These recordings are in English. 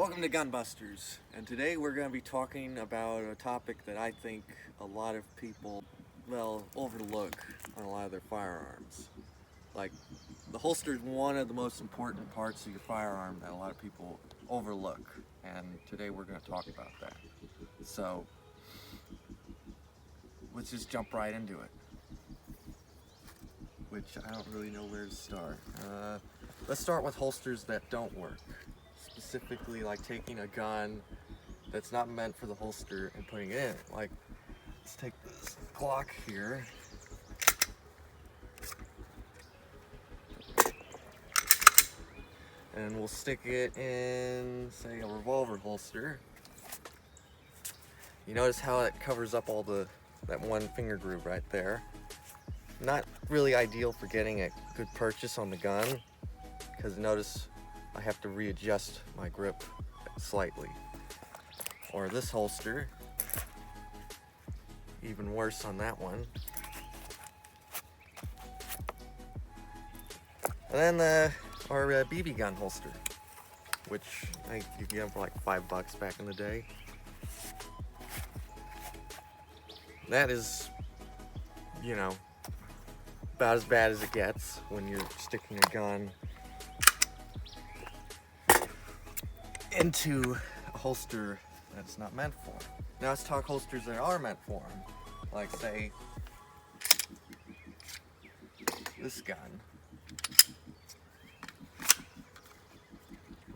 Welcome to Gunbusters, and today we're going to be talking about a topic that I think a lot of people, overlook on a lot of their firearms. Like, the holster is one of the most important parts of your firearm that a lot of people overlook, and today we're going to talk about that. So, let's just jump right into it, which I don't really know where to start. Let's start with holsters that don't work. Specifically, like taking a gun that's not meant for the holster and putting it in. Like, let's take this Glock here. And we'll stick it in, say, a revolver holster. You notice how it covers up all that one finger groove right there. Not really ideal for getting a good purchase on the gun, because notice I have to readjust my grip slightly. Or this holster, even worse on that one. And then our BB gun holster, which I think you can get for like $5 back in the day. That is, about as bad as it gets when you're sticking a gun into a holster that's not meant for. Now let's talk holsters that are meant for them. Like, say, this gun.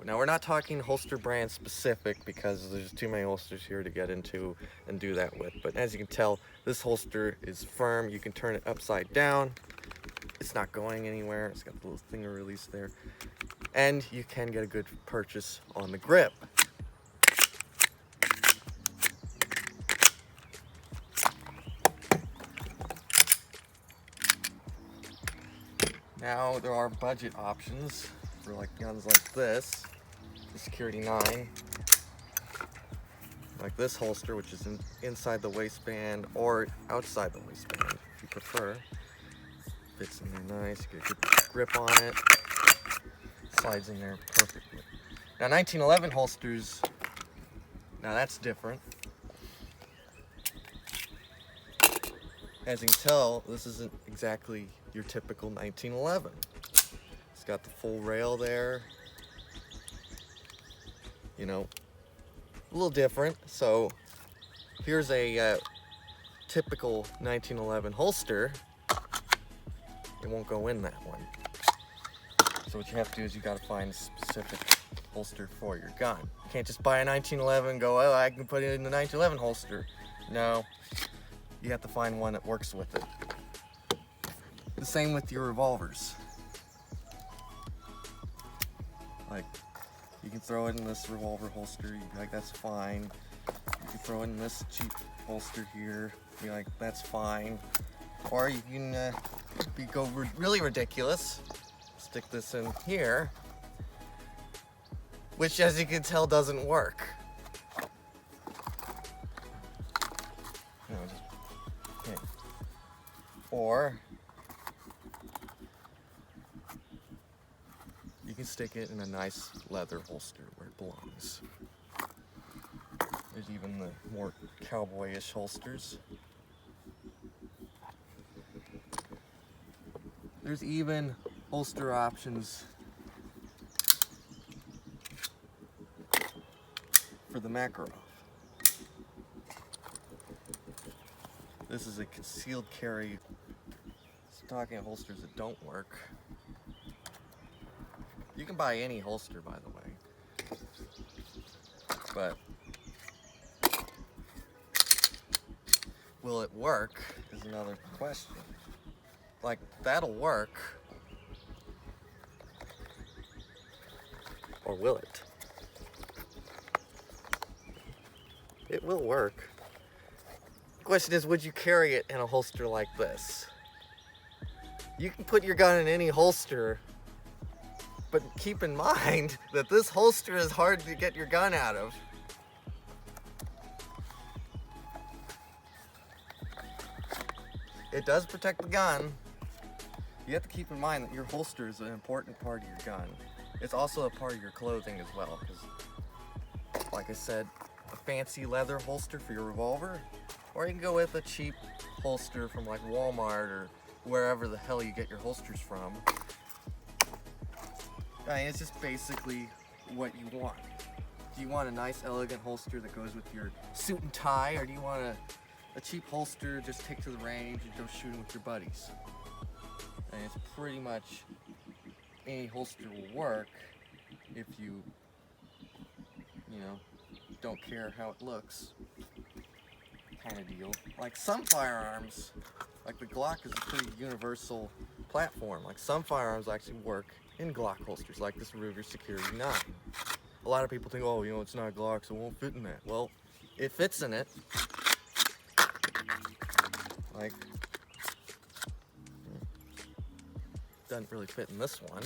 Now we're not talking holster brand specific because there's too many holsters here to get into and do that with. But as you can tell, this holster is firm. You can turn it upside down. It's not going anywhere. It's got the little finger release there. And you can get a good purchase on the grip. Now there are budget options for like guns like this, the Security 9, like this holster, which is inside the waistband or outside the waistband if you prefer. Fits in there nice, get a good grip on it, slides in there perfectly. Now 1911 holsters, now that's different. As you can tell, this isn't exactly your typical 1911. It's got the full rail there, a little different. So here's a typical 1911 holster. It won't go in that one. So what you have to do is you got to find a specific holster for your gun. You can't just buy a 1911 and go, oh, I can put it in the 1911 holster. No, you have to find one that works with it. The same with your revolvers. Like, you can throw it in this revolver holster, you'd be like, that's fine. You can throw it in this cheap holster here, be like, that's fine. Or you can go really ridiculous, stick this in here, which, as you can tell, doesn't work. Okay. Or you can stick it in a nice leather holster where it belongs. There's even the more cowboyish holsters. There's even holster options for the Makarov. This is a concealed carry. It's talking holsters that don't work. You can buy any holster, by the way, but will it work is another question. Like, that'll work, or will it? It will work. The question is, would you carry it in a holster like this? You can put your gun in any holster, but keep in mind that this holster is hard to get your gun out of. It does protect the gun. You have to keep in mind that your holster is an important part of your gun. It's also a part of your clothing as well, because like I said, a fancy leather holster for your revolver, or you can go with a cheap holster from like Walmart or wherever the hell you get your holsters from. I mean, it's just basically what you want. Do you want a nice, elegant holster that goes with your suit and tie, or do you want a cheap holster just take to the range and go shooting with your buddies? And it's pretty much any holster will work if you know, don't care how it looks, kind of deal. Like some firearms, like the Glock is a pretty universal platform. Like some firearms actually work in Glock holsters, like this Ruger Security 9. A lot of people think, oh, you know, it's not Glock, so it won't fit in that. Well, it fits in it. Like, doesn't really fit in this one.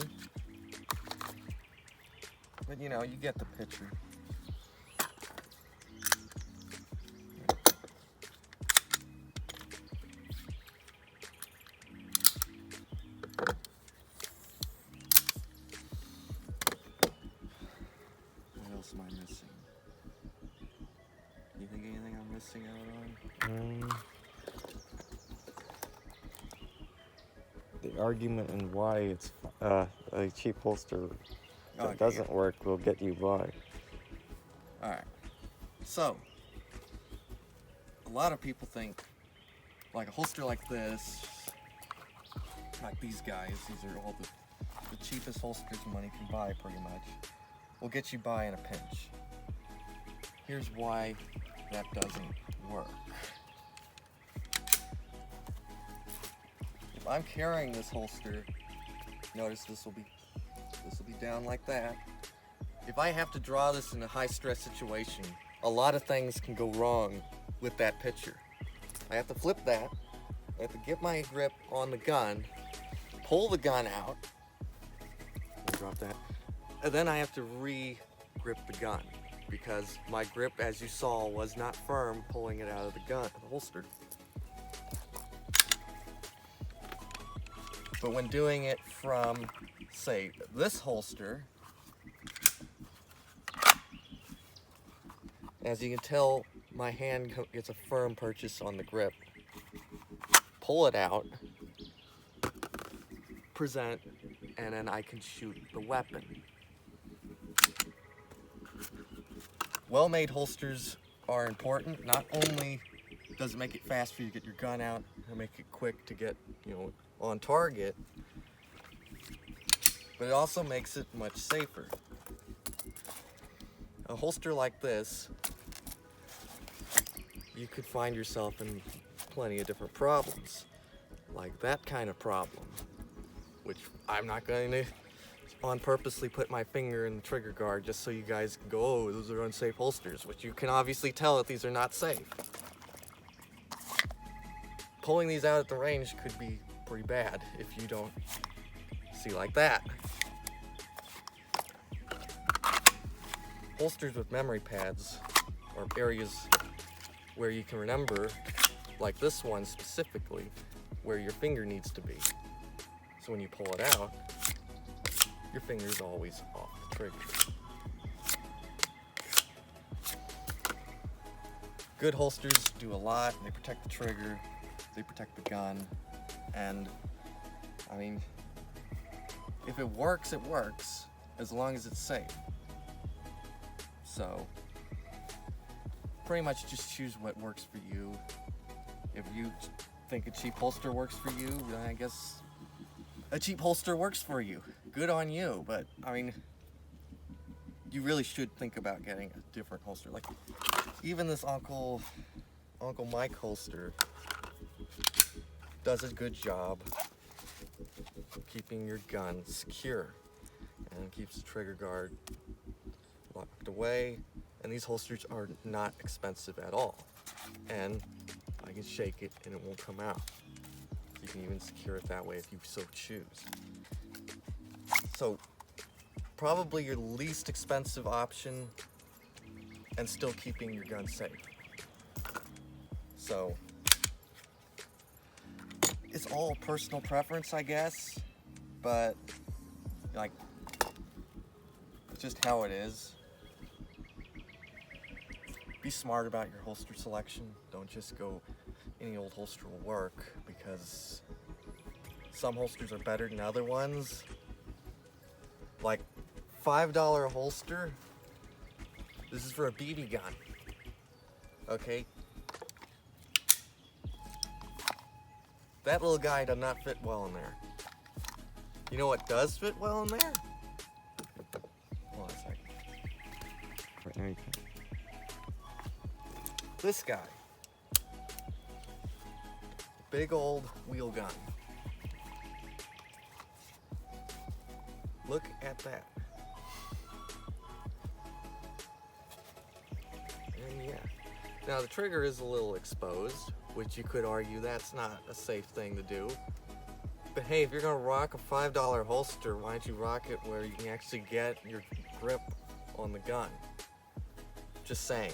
But you know, you get the picture. What else am I missing? You think anything I'm missing out on? The argument and why it's a cheap holster that doesn't work will get you by. Alright, so a lot of people think like a holster like this, like these guys, these are all the cheapest holsters money can buy pretty much, will get you by in a pinch. Here's why that doesn't work. If I'm carrying this holster, notice this will be down like that. If I have to draw this in a high stress situation, a lot of things can go wrong with that picture. I have to flip that, I have to get my grip on the gun, pull the gun out, drop that, and then I have to re-grip the gun because my grip, as you saw, was not firm pulling it out of the holster. But when doing it from, say, this holster, as you can tell, my hand gets a firm purchase on the grip. Pull it out, present, and then I can shoot the weapon. Well-made holsters are important. Not only does it make it fast for you to get your gun out and make it quick to get, you know, on target, but it also makes it much safer. A holster like this, you could find yourself in plenty of different problems, like that kind of problem, which I'm not going to on purposely put my finger in the trigger guard just so you guys can go, oh, those are unsafe holsters, which you can obviously tell that these are not safe. Pulling these out at the range could be pretty bad if you don't see like that. Holsters with memory pads or areas where you can remember, like this one specifically, where your finger needs to be. So when you pull it out, your finger's always off the trigger. Good holsters do a lot. They protect the trigger, they protect the gun, and I mean, if it works, as long as it's safe. So, pretty much just choose what works for you. If you think a cheap holster works for you, then I guess a cheap holster works for you. Good on you, but I mean, you really should think about getting a different holster. Like, even this Uncle Mike holster does a good job keeping your gun secure and keeps the trigger guard locked away. And these holsters are not expensive at all. And I can shake it and it won't come out. You can even secure it that way if you so choose. So, probably your least expensive option and still keeping your gun safe. So, it's all personal preference, I guess, but like, it's just how it is. be smart about your holster selection. Don't just go any old holster will work, because some holsters are better than other ones. Like $5 holster, this is for a BB gun, okay? That little guy does not fit well in there. You know what does fit well in there? Hold on a second. Right now you can. This guy. Big old wheel gun. Look at that. And yeah. Now the trigger is a little exposed, which you could argue that's not a safe thing to do. But hey, if you're gonna rock a $5 holster, why don't you rock it where you can actually get your grip on the gun? Just saying.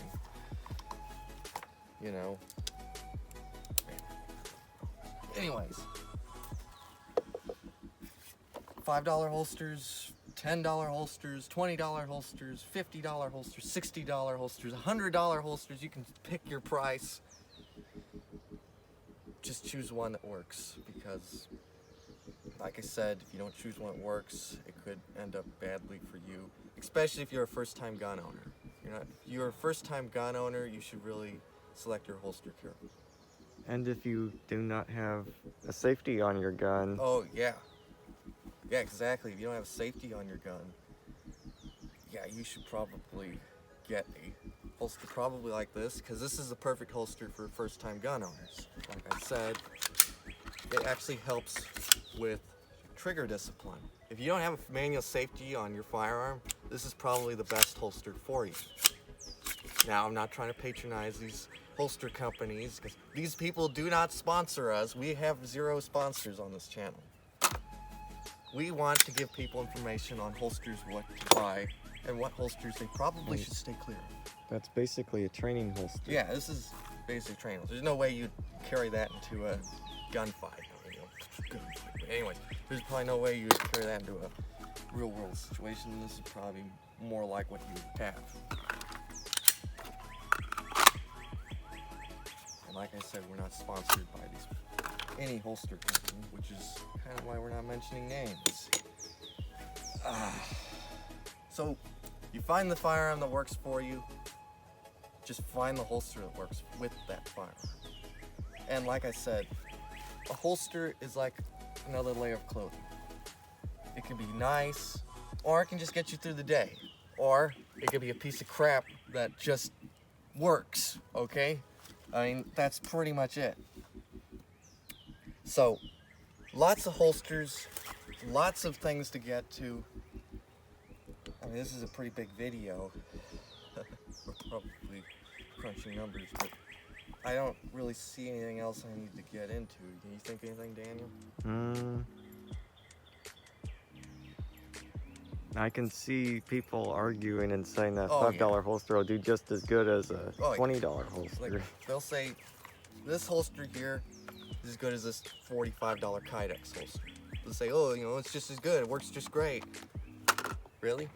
You know. Anyways. $5 holsters, $10 holsters, $20 holsters, $50 holsters, $60 holsters, $100 holsters. You can pick your price. Just choose one that works, because like I said, if you don't choose one that works, it could end up badly for you, especially if you're a first-time gun owner. If you're a first-time gun owner, you should really select your holster carefully. And if you do not have a safety on your gun, Oh, yeah. Yeah, exactly. If you don't have safety on your gun, yeah, you should probably get a holster probably like this, because this is the perfect holster for first-time gun owners. Like I said, it actually helps with trigger discipline. If you don't have a manual safety on your firearm, this is probably the best holster for you. Now, I'm not trying to patronize these holster companies, because these people do not sponsor us. We have 0 sponsors on this channel. We want to give people information on holsters, what to buy, and what holsters they probably should stay clear of. that's basically a training holster. Yeah, this is basic training. There's no way you'd carry that into a gunfight. But anyways, there's probably no way you'd carry that into a real world situation. This is probably more like what you would have. And like I said, we're not sponsored by any holster company, which is kind of why we're not mentioning names. So, you find the firearm that works for you, just find the holster that works with that firearm. And like I said, a holster is like another layer of clothing. It can be nice, or it can just get you through the day. Or it could be a piece of crap that just works, okay? I mean, that's pretty much it. So, lots of holsters, lots of things to get to. I mean, this is a pretty big video. We're probably crunching numbers, but I don't really see anything else I need to get into. Do you think anything, Daniel? I can see people arguing and saying that Oh, $5 holster will do just as good as a Oh, yeah. $20 holster. Like, they'll say, this holster here is as good as this $45 Kydex holster. They'll say, oh, you know, it's just as good, it works just great. Really?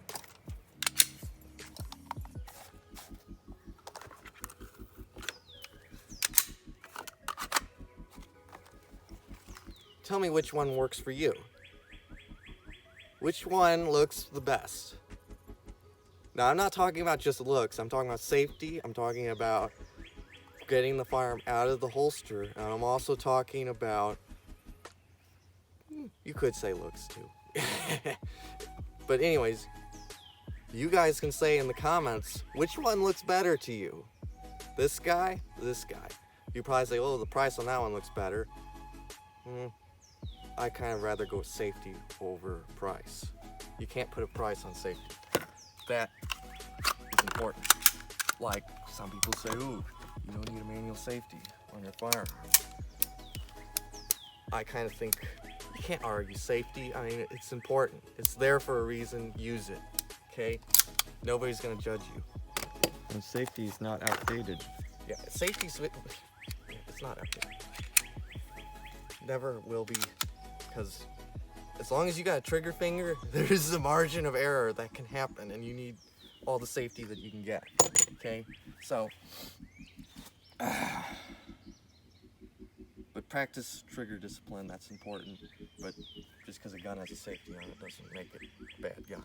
Tell me which one works for you. Which one looks the best? Now, I'm not talking about just looks. I'm talking about safety. I'm talking about getting the firearm out of the holster. And I'm also talking about, you could say looks too. But anyways, you guys can say in the comments, which one looks better to you? This guy, this guy. You probably say, oh, the price on that one looks better. I kind of rather go with safety over price. You can't put a price on safety. That is important. Like some people say, ooh, you don't need a manual safety on your firearm. I kind of think you can't argue safety. I mean, it's important. It's there for a reason. Use it, okay? Nobody's gonna judge you. And safety is not outdated. Yeah, safety's, it's not outdated. Never will be. Because as long as you got a trigger finger, there's a margin of error that can happen, and you need all the safety that you can get. Okay, so, but practice trigger discipline, that's important, but just because a gun has a safety on it doesn't make it a bad gun.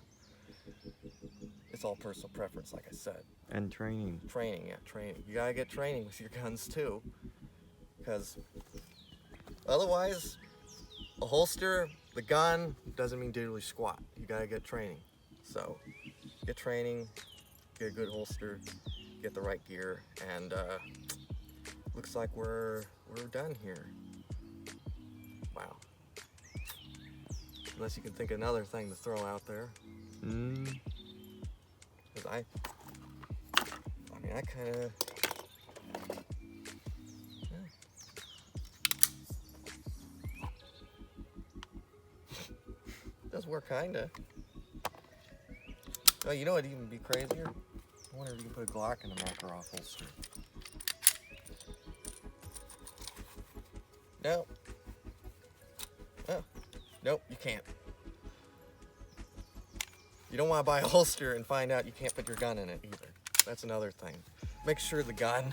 It's all personal preference, like I said. And training. Training, yeah, training. You gotta get training with your guns too, because otherwise, a holster, the gun, doesn't mean diddly squat. You gotta get training. So, get training, get a good holster, get the right gear, and looks like we're done here. Wow. Unless you can think of another thing to throw out there. Because I kind of... Does work, kinda. Oh, you know what'd even be crazier? I wonder if you can put a Glock in a Makarov holster. No. Oh, nope, you can't. You don't want to buy a holster and find out you can't put your gun in it either. That's another thing. Make sure the gun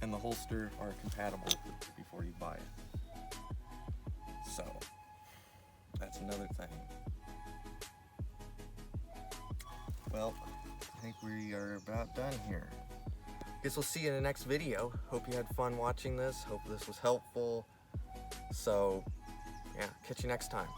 and the holster are compatible before you buy it. So, that's another thing. Well, I think we are about done here. Guess we'll see you in the next video. Hope you had fun watching this. Hope this was helpful. So, yeah, catch you next time.